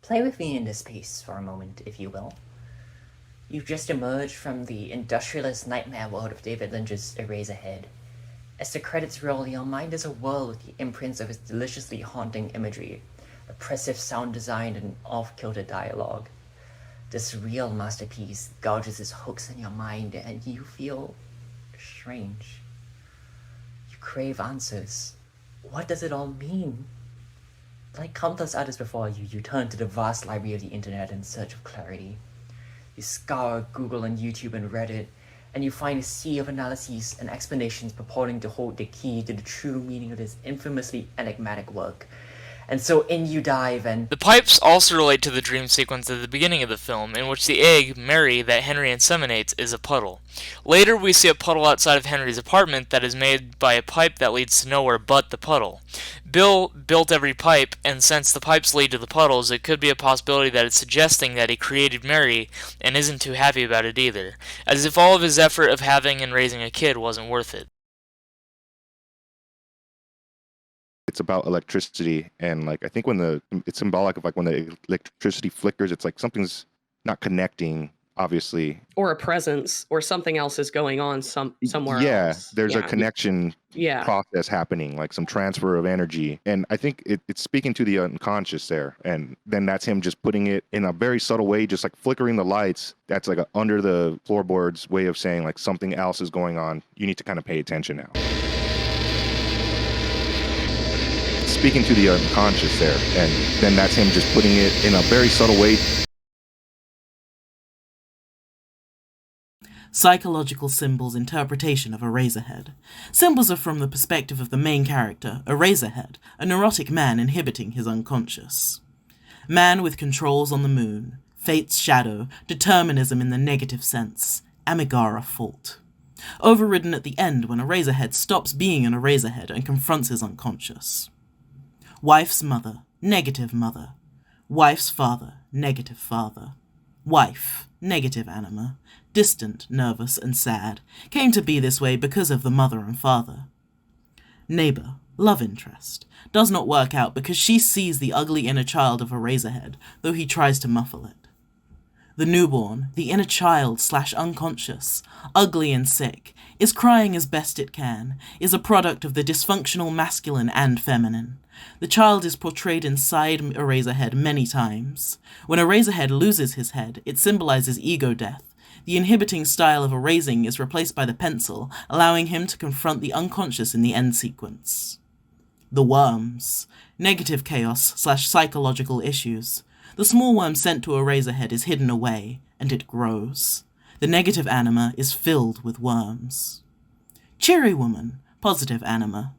Play with me in this space for a moment, if you will. You've just emerged from the industrialist nightmare world of David Lynch's Eraserhead. As the credits roll, your mind is a whirl with the imprints of its deliciously haunting imagery, oppressive sound design, and off-kilter dialogue. This real masterpiece gouges its hooks in your mind, and you feel strange. You crave answers. What does it all mean? Like countless others before you, you turn to the vast library of the internet in search of clarity. You scour Google and YouTube and Reddit, and you find a sea of analyses and explanations purporting to hold the key to the true meaning of this infamously enigmatic work. And so in you dive and... The pipes also relate to the dream sequence at the beginning of the film, in which the egg, Mary, that Henry inseminates, is a puddle. Later, we see a puddle outside of Henry's apartment that is made by a pipe that leads to nowhere but the puddle. Bill built every pipe, and since the pipes lead to the puddles, it could be a possibility that it's suggesting that he created Mary and isn't too happy about it either, as if all of his effort of having and raising a kid wasn't worth it. It's about electricity, and like I think when it's symbolic of like when the electricity flickers, it's like something's not connecting, obviously, or a presence, or something else is going on somewhere else. There's a connection process happening, like some transfer of energy, and I think it's speaking to the unconscious there, and then that's him just putting it in a very subtle way, just like flickering the lights. That's like a under the floorboards way of saying like something else is going on. You need to kind of pay attention now. Speaking to the unconscious there, and then that's him just putting it in a very subtle way. Psychological symbols interpretation of Eraserhead. Symbols are from the perspective of the main character, Eraserhead, a neurotic man inhibiting his unconscious. Man with controls on the moon, fate's shadow, determinism in the negative sense, Amigara fault. Overridden at the end when Eraserhead stops being an Eraserhead and confronts his unconscious. Wife's mother, negative mother. Wife's father, negative father. Wife, negative anima, distant, nervous, and sad, came to be this way because of the mother and father. Neighbor, love interest, does not work out because she sees the ugly inner child of Eraserhead, though he tries to muffle it. The newborn, the inner child / unconscious, ugly and sick, is crying as best it can, is a product of the dysfunctional masculine and feminine. The child is portrayed inside Eraserhead many times. When Eraserhead loses his head, it symbolizes ego death. The inhibiting style of erasing is replaced by the pencil, allowing him to confront the unconscious in the end sequence. The worms. Negative chaos / psychological issues. The small worm sent to Eraserhead is hidden away, and it grows. The negative anima is filled with worms. Cheery woman. Positive anima.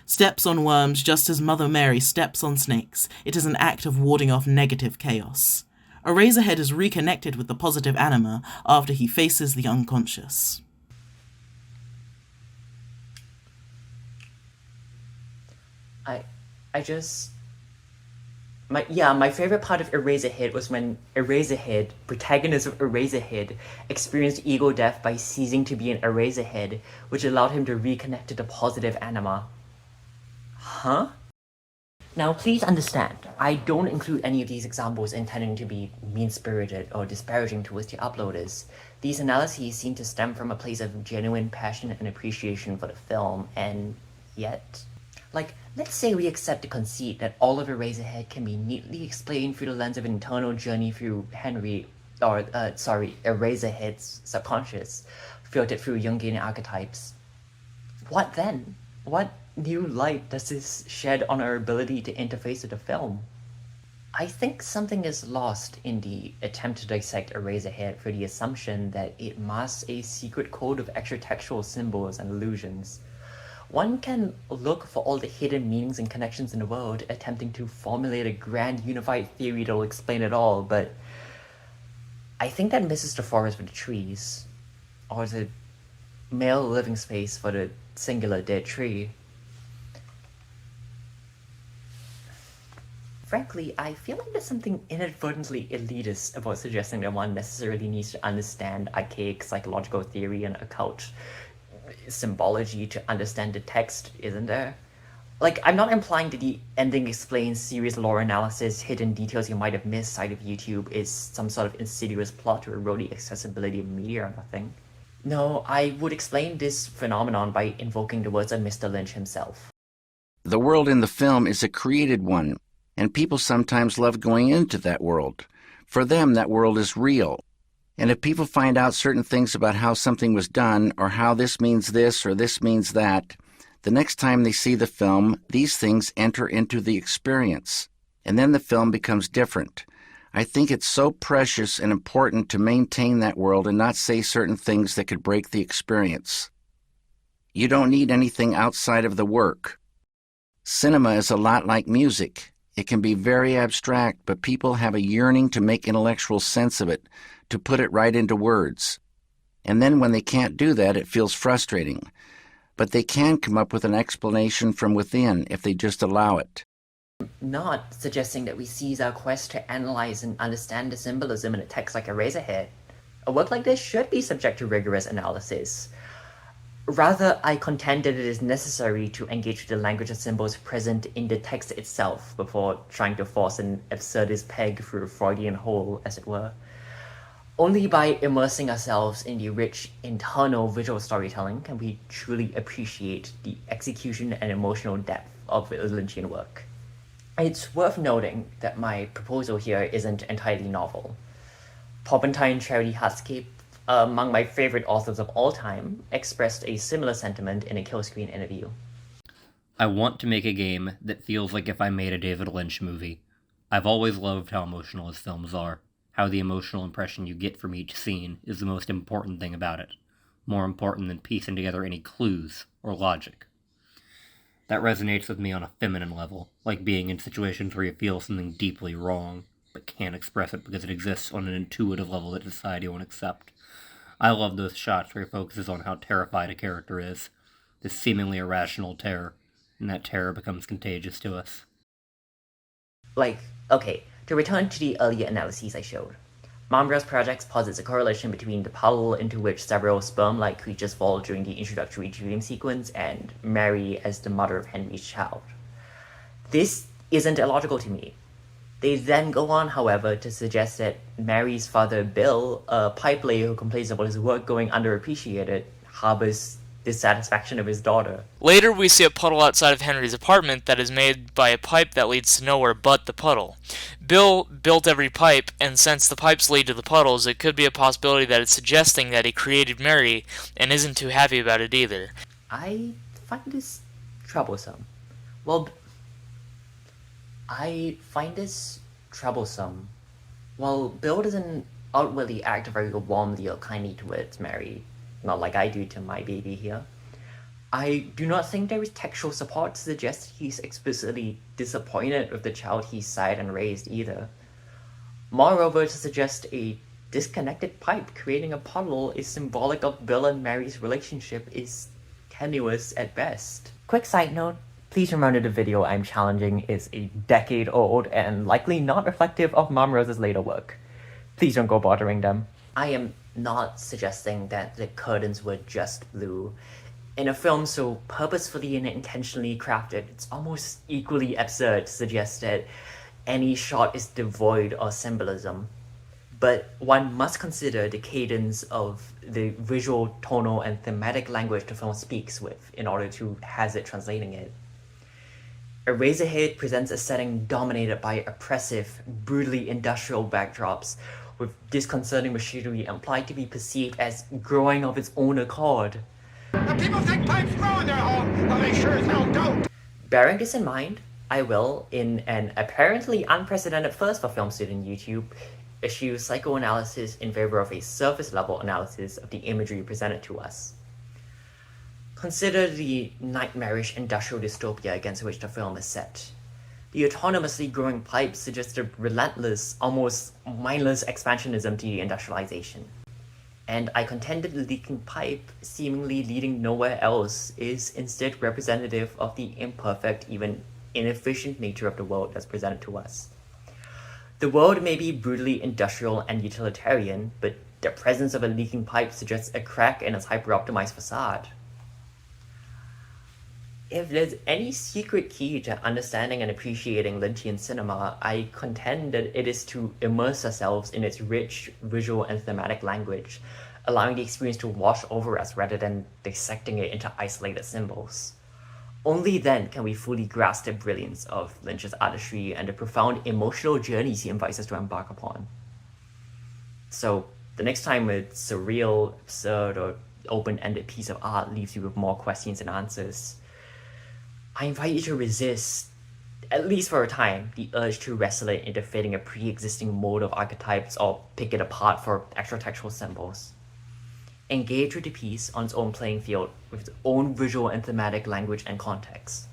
Steps on worms just as Mother Mary steps on snakes. It is an act of warding off negative chaos. Eraserhead is reconnected with the positive anima after he faces the unconscious. My favorite part of Eraserhead was when Eraserhead, protagonist of Eraserhead, experienced ego death by ceasing to be an Eraserhead, which allowed him to reconnect to the positive anima. Huh? Now, please understand, I don't include any of these examples intending to be mean-spirited or disparaging towards the uploaders. These analyses seem to stem from a place of genuine passion and appreciation for the film, and yet... Like, let's say we accept the conceit that all of Eraserhead can be neatly explained through the lens of an internal journey through Eraserhead's subconscious, filtered through Jungian archetypes. What then? What new light does this shed on our ability to interface with the film? I think something is lost in the attempt to dissect Eraserhead for the assumption that it masks a secret code of extra-textual symbols and illusions. One can look for all the hidden meanings and connections in the world, attempting to formulate a grand unified theory that will explain it all, but I think that misses the forest for the trees, or the male living space for the singular dead tree. Frankly, I feel like there's something inadvertently elitist about suggesting that one necessarily needs to understand archaic psychological theory and occult symbology to understand the text, isn't there? Like, I'm not implying that the ending explains series lore analysis, hidden details you might have missed side of YouTube is some sort of insidious plot to erode the accessibility of media or nothing. No, I would explain this phenomenon by invoking the words of Mr. Lynch himself. The world in the film is a created one, and people sometimes love going into that world. For them, that world is real. And if people find out certain things about how something was done, or how this means this or this means that, the next time they see the film, these things enter into the experience, and then the film becomes different. I think it's so precious and important to maintain that world and not say certain things that could break the experience. You don't need anything outside of the work. Cinema is a lot like music. It can be very abstract, but people have a yearning to make intellectual sense of it, to put it right into words. And then when they can't do that, it feels frustrating. But they can come up with an explanation from within if they just allow it. Not suggesting that we cease our quest to analyze and understand the symbolism in a text like ERASERHEAD. A work like this should be subject to rigorous analysis. Rather, I contend that it is necessary to engage with the language of symbols present in the text itself before trying to force an absurdist peg through a Freudian hole, as it were. Only by immersing ourselves in the rich internal visual storytelling can we truly appreciate the execution and emotional depth of the Lynchian work. It's worth noting that my proposal here isn't entirely novel. Porpentine Charity Hardscape, among my favorite authors of all time, expressed a similar sentiment in a Killscreen interview. I want to make a game that feels like if I made a David Lynch movie. I've always loved how emotional his films are. How the emotional impression you get from each scene is the most important thing about it, more important than piecing together any clues or logic. That resonates with me on a feminine level, like being in situations where you feel something deeply wrong, but can't express it because it exists on an intuitive level that society won't accept. I love those shots where he focuses on how terrified a character is, this seemingly irrational terror, and that terror becomes contagious to us. Okay, to return to the earlier analyses I showed, Mamra's projects posits a correlation between the puddle into which several sperm-like creatures fall during the introductory dream sequence and Mary as the mother of Henry's child. This isn't illogical to me. They then go on, however, to suggest that Mary's father, Bill, a pipe layer who complains about his work going underappreciated, harbors dissatisfaction of his daughter. Later, we see a puddle outside of Henry's apartment that is made by a pipe that leads to nowhere but the puddle. Bill built every pipe, and since the pipes lead to the puddles, it could be a possibility that it's suggesting that he created Mary and isn't too happy about it either. I find this troublesome. While Bill doesn't outwardly act very warmly or kindly towards Mary, not like I do to my baby here, I do not think there is textual support to suggest he's explicitly disappointed with the child he sired and raised either. Moreover, to suggest a disconnected pipe creating a puddle is symbolic of Bill and Mary's relationship is tenuous at best. Quick side note, please remember the video I'm challenging is a decade old and likely not reflective of Mom Rose's later work. Please don't go bothering them. I am not suggesting that the curtains were just blue. In a film so purposefully and intentionally crafted, it's almost equally absurd to suggest that any shot is devoid of symbolism. But one must consider the cadence of the visual, tonal, and thematic language the film speaks with in order to hazard translating it. ERASERHEAD presents a setting dominated by oppressive, brutally industrial backdrops, with disconcerting machinery implied to be perceived as growing of its own accord. And people think pipes grow in their home, well they sure as hell don't. Bearing this in mind, I will, in an apparently unprecedented first for film student YouTube, issue psychoanalysis in favor of a surface-level analysis of the imagery presented to us. Consider the nightmarish industrial dystopia against which the film is set. The autonomously growing pipes suggest a relentless, almost mindless expansionism to the industrialization. And I contend that the leaking pipe, seemingly leading nowhere else, is instead representative of the imperfect, even inefficient nature of the world that's presented to us. The world may be brutally industrial and utilitarian, but the presence of a leaking pipe suggests a crack in its hyper-optimized facade. If there's any secret key to understanding and appreciating Lynchian cinema, I contend that it is to immerse ourselves in its rich visual and thematic language, allowing the experience to wash over us rather than dissecting it into isolated symbols. Only then can we fully grasp the brilliance of Lynch's artistry and the profound emotional journeys he invites us to embark upon. So, the next time a surreal, absurd, or open-ended piece of art leaves you with more questions than answers, I invite you to resist, at least for a time, the urge to wrestle it into fitting a pre-existing mold of archetypes or pick it apart for extra textual symbols. Engage with the piece on its own playing field with its own visual and thematic language and context.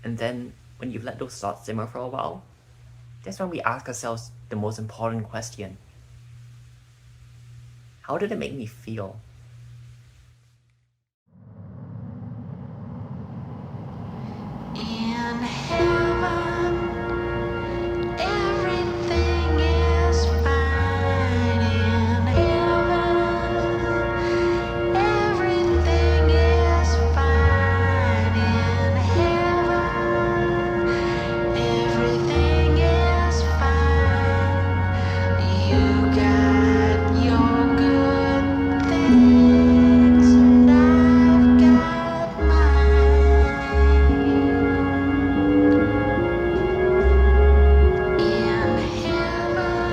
And then, when you've let those thoughts simmer for a while, that's when we ask ourselves the most important question. How did it make me feel? In heaven, everything is fine. In heaven, everything is fine. In heaven, everything is fine. You got your good things, and I've got mine. In heaven,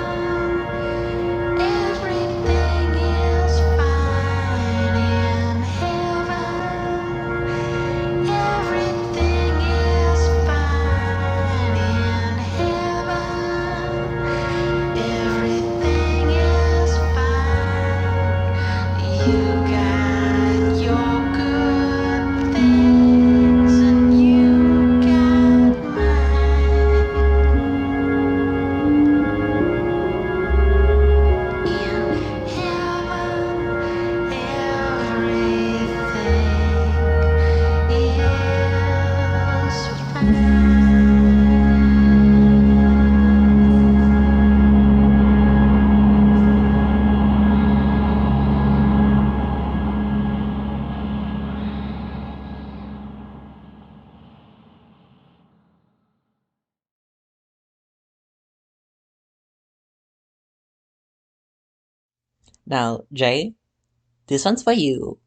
everything is fine. In heaven, everything is fine. In heaven, everything is fine. You got your good things, and you got mine. In heaven, everything is Now, Jay, this one's for you.